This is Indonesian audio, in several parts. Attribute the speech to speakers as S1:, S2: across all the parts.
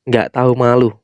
S1: nggak tahu malu.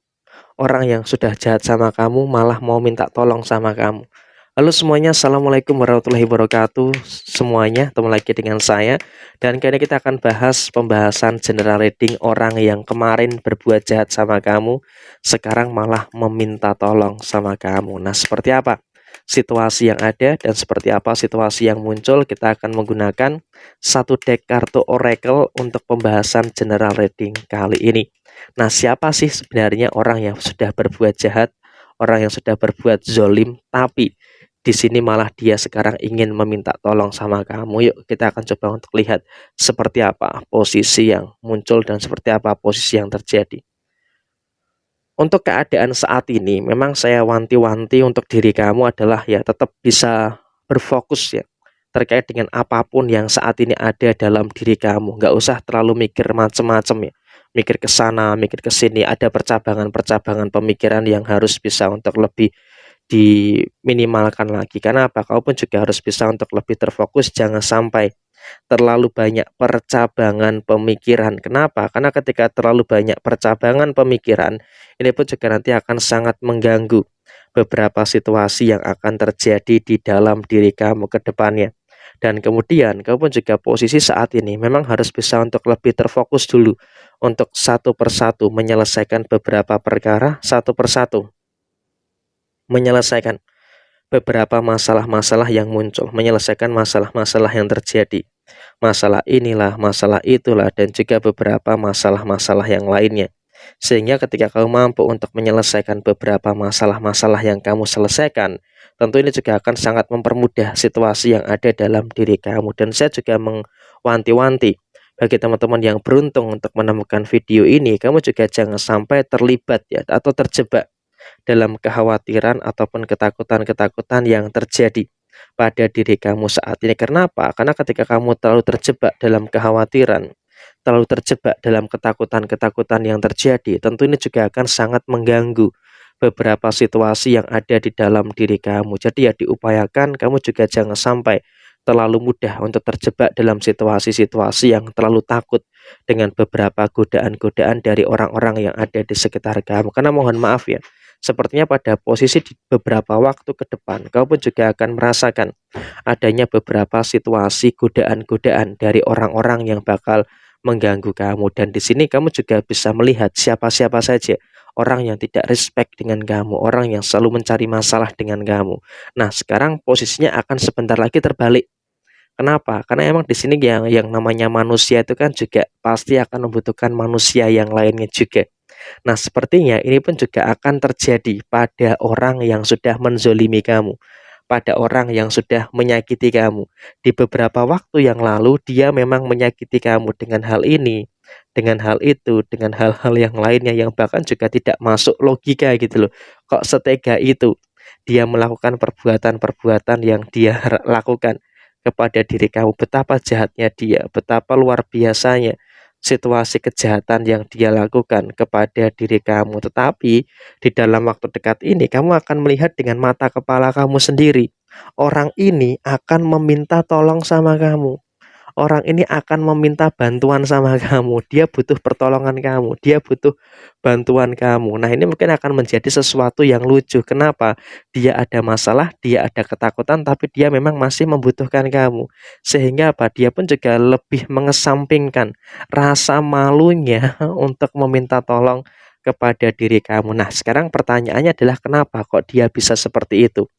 S1: Orang yang sudah jahat sama kamu malah mau minta tolong sama kamu. Halo semuanya, Assalamualaikum warahmatullahi wabarakatuh. Semuanya, ketemu lagi dengan saya. Dan kali ini kita akan bahas pembahasan general reading orang yang kemarin berbuat jahat sama kamu, sekarang malah meminta tolong sama kamu. Nah, seperti apa situasi yang ada dan seperti apa situasi yang muncul? Kita akan menggunakan satu deck kartu Oracle untuk pembahasan general reading kali ini. Nah, siapa sih sebenarnya orang yang sudah berbuat jahat, orang yang sudah berbuat zolim, tapi di sini malah dia sekarang ingin meminta tolong sama kamu? Yuk kita akan coba untuk lihat seperti apa posisi yang muncul dan seperti apa posisi yang terjadi. Untuk keadaan saat ini, memang saya wanti-wanti untuk diri kamu adalah ya tetap bisa berfokus ya terkait dengan apapun yang saat ini ada dalam diri kamu. Nggak usah terlalu mikir macem-macem ya, mikir ke sana, mikir ke sini. Ada percabangan-percabangan pemikiran yang harus bisa untuk lebih diminimalkan lagi. Karena apa? Kau pun juga harus bisa untuk lebih terfokus, jangan sampai terlalu banyak percabangan pemikiran. Kenapa? Karena ketika terlalu banyak percabangan pemikiran, ini pun juga nanti akan sangat mengganggu beberapa situasi yang akan terjadi di dalam diri kamu ke depannya. Dan kemudian kamu pun juga posisi saat ini memang harus bisa untuk lebih terfokus dulu untuk satu persatu menyelesaikan beberapa perkara, satu persatu menyelesaikan beberapa masalah-masalah yang muncul, menyelesaikan masalah-masalah yang terjadi. Masalah inilah, masalah itulah, dan juga beberapa masalah-masalah yang lainnya. Sehingga ketika kamu mampu untuk menyelesaikan beberapa masalah-masalah yang kamu selesaikan, tentu ini juga akan sangat mempermudah situasi yang ada dalam diri kamu. Dan saya juga mewanti-wanti bagi teman-teman yang beruntung untuk menemukan video ini, kamu juga jangan sampai terlibat ya atau terjebak dalam kekhawatiran ataupun ketakutan-ketakutan yang terjadi pada diri kamu saat ini. Kenapa? Karena ketika kamu terlalu terjebak dalam kekhawatiran, terlalu terjebak dalam ketakutan-ketakutan yang terjadi, tentu ini juga akan sangat mengganggu beberapa situasi yang ada di dalam diri kamu. Jadi ya diupayakan kamu juga jangan sampai terlalu mudah untuk terjebak dalam situasi-situasi yang terlalu takut dengan beberapa godaan-godaan dari orang-orang yang ada di sekitar kamu. Karena mohon maaf ya, sepertinya pada posisi di beberapa waktu ke depan, kau pun juga akan merasakan adanya beberapa situasi godaan-godaan dari orang-orang yang bakal mengganggu kamu. Dan di sini kamu juga bisa melihat siapa-siapa saja orang yang tidak respect dengan kamu, orang yang selalu mencari masalah dengan kamu. Nah, sekarang posisinya akan sebentar lagi terbalik. Kenapa? Karena emang di sini yang namanya manusia itu kan juga pasti akan membutuhkan manusia yang lainnya juga. Nah, sepertinya ini pun juga akan terjadi pada orang yang sudah menzolimi kamu, pada orang yang sudah menyakiti kamu. Di beberapa waktu yang lalu, dia memang menyakiti kamu dengan hal ini, dengan hal itu, dengan hal-hal yang lainnya yang bahkan juga tidak masuk logika gitu loh. Kok setega itu dia melakukan perbuatan-perbuatan yang dia lakukan kepada diri kamu? Betapa jahatnya dia, betapa luar biasanya situasi kejahatan yang dia lakukan kepada diri kamu. Tetapi di dalam waktu dekat ini kamu akan melihat dengan mata kepala kamu sendiri. Orang ini akan meminta tolong sama kamu. Orang ini akan meminta bantuan sama kamu. Dia butuh pertolongan kamu. Dia butuh bantuan kamu. Nah, ini mungkin akan menjadi sesuatu yang lucu. Kenapa? Dia ada masalah, dia ada ketakutan, tapi dia memang masih membutuhkan kamu. Sehingga apa? Dia pun juga lebih mengesampingkan rasa malunya untuk meminta tolong kepada diri kamu. Nah, sekarang pertanyaannya adalah kenapa kok dia bisa seperti itu?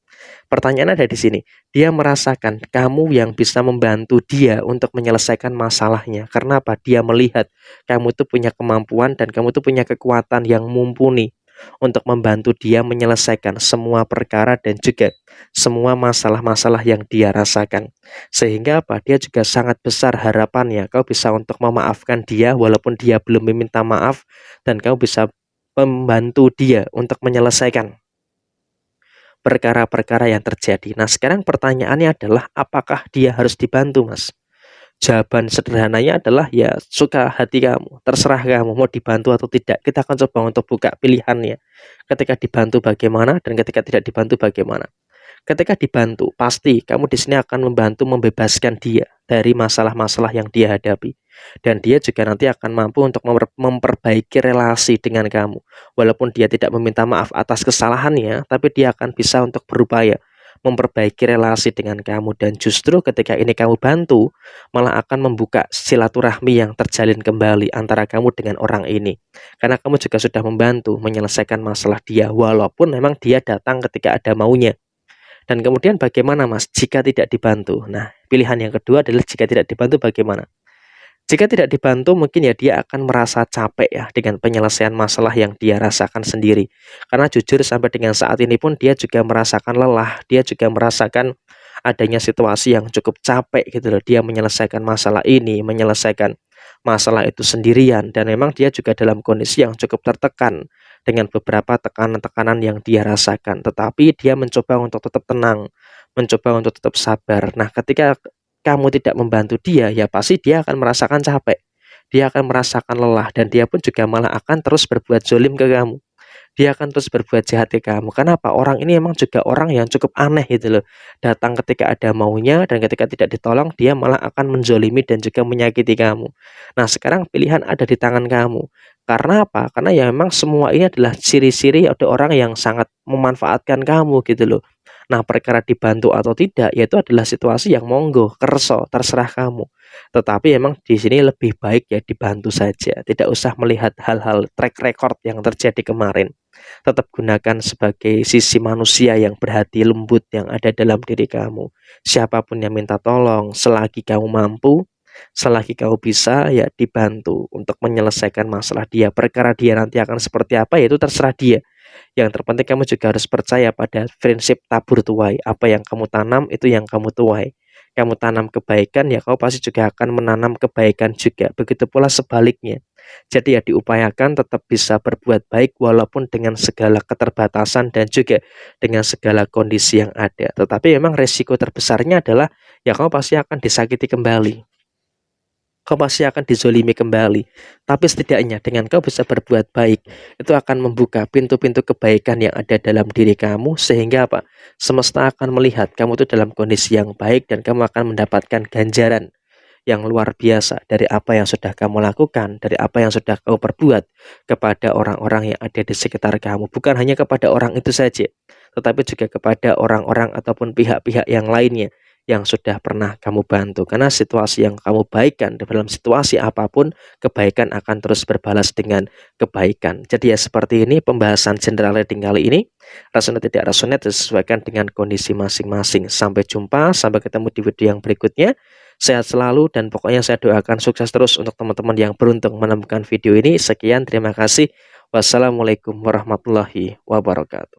S1: Pertanyaan ada di sini. Dia merasakan kamu yang bisa membantu dia untuk menyelesaikan masalahnya. Karena apa? Dia melihat kamu tuh punya kemampuan dan kamu tuh punya kekuatan yang mumpuni untuk membantu dia menyelesaikan semua perkara dan juga semua masalah-masalah yang dia rasakan. Sehingga apa? Dia juga sangat besar harapannya kau bisa untuk memaafkan dia walaupun dia belum meminta maaf, dan kau bisa membantu dia untuk menyelesaikan perkara-perkara yang terjadi. Nah, sekarang pertanyaannya adalah apakah dia harus dibantu, Mas? Jawaban sederhananya adalah ya suka hati kamu, terserah kamu mau dibantu atau tidak. Kita akan coba untuk buka pilihannya. Ketika dibantu bagaimana dan ketika tidak dibantu bagaimana. Ketika dibantu, pasti kamu di sini akan membantu membebaskan dia dari masalah-masalah yang dia hadapi. Dan dia juga nanti akan mampu untuk memperbaiki relasi dengan kamu. Walaupun dia tidak meminta maaf atas kesalahannya, tapi dia akan bisa untuk berupaya memperbaiki relasi dengan kamu. Dan justru ketika ini kamu bantu, malah akan membuka silaturahmi yang terjalin kembali antara kamu dengan orang ini. Karena kamu juga sudah membantu menyelesaikan masalah dia, walaupun memang dia datang ketika ada maunya. Dan kemudian bagaimana Mas jika tidak dibantu? Nah, pilihan yang kedua adalah jika tidak dibantu bagaimana? Jika tidak dibantu mungkin ya dia akan merasa capek ya dengan penyelesaian masalah yang dia rasakan sendiri. Karena jujur sampai dengan saat ini pun dia juga merasakan lelah, dia juga merasakan adanya situasi yang cukup capek gitu loh. Dia menyelesaikan masalah ini, menyelesaikan masalah itu sendirian dan memang dia juga dalam kondisi yang cukup tertekan dengan beberapa tekanan-tekanan yang dia rasakan. Tetapi dia mencoba untuk tetap tenang, mencoba untuk tetap sabar. Nah, ketika kamu tidak membantu dia, ya pasti dia akan merasakan capek. Dia akan merasakan lelah dan dia pun juga malah akan terus berbuat zolim ke kamu. Dia akan terus berbuat jahat ke kamu. Kenapa? Orang ini emang juga orang yang cukup aneh gitu loh. Datang ketika ada maunya dan ketika tidak ditolong dia malah akan menzolimi dan juga menyakiti kamu. Nah, sekarang pilihan ada di tangan kamu. Karena apa? Karena ya memang semua ini adalah ciri-ciri ada orang yang sangat memanfaatkan kamu gitu loh. Nah, perkara dibantu atau tidak, yaitu adalah situasi yang monggo, kerso, terserah kamu. Tetapi memang di sini lebih baik ya dibantu saja, tidak usah melihat hal-hal track record yang terjadi kemarin. Tetap gunakan sebagai sisi manusia yang berhati lembut yang ada dalam diri kamu. Siapapun yang minta tolong, selagi kamu mampu, selagi kamu bisa, ya dibantu untuk menyelesaikan masalah dia. Perkara dia nanti akan seperti apa, yaitu terserah dia. Yang terpenting kamu juga harus percaya pada prinsip tabur tuai. Apa yang kamu tanam itu yang kamu tuai. Kamu tanam kebaikan ya kamu pasti juga akan menanam kebaikan juga. Begitu pula sebaliknya. Jadi ya diupayakan tetap bisa berbuat baik walaupun dengan segala keterbatasan dan juga dengan segala kondisi yang ada. Tetapi memang resiko terbesarnya adalah ya kamu pasti akan disakiti kembali. Kau pasti akan dizolimi kembali. Tapi setidaknya dengan kau bisa berbuat baik, itu akan membuka pintu-pintu kebaikan yang ada dalam diri kamu, sehingga apa? Semesta akan melihat kamu itu dalam kondisi yang baik dan kamu akan mendapatkan ganjaran yang luar biasa dari apa yang sudah kamu lakukan, dari apa yang sudah kau perbuat kepada orang-orang yang ada di sekitar kamu. Bukan hanya kepada orang itu saja, tetapi juga kepada orang-orang ataupun pihak-pihak yang lainnya yang sudah pernah kamu bantu. Karena situasi yang kamu baikkan dalam situasi apapun, kebaikan akan terus berbalas dengan kebaikan. Jadi ya seperti ini pembahasan general reading kali ini. Resonate tidak resonate disesuaikan dengan kondisi masing-masing. Sampai jumpa, sampai ketemu di video yang berikutnya. Sehat selalu dan pokoknya saya doakan sukses terus untuk teman-teman yang beruntung menemukan video ini. Sekian, terima kasih. Wassalamualaikum warahmatullahi wabarakatuh.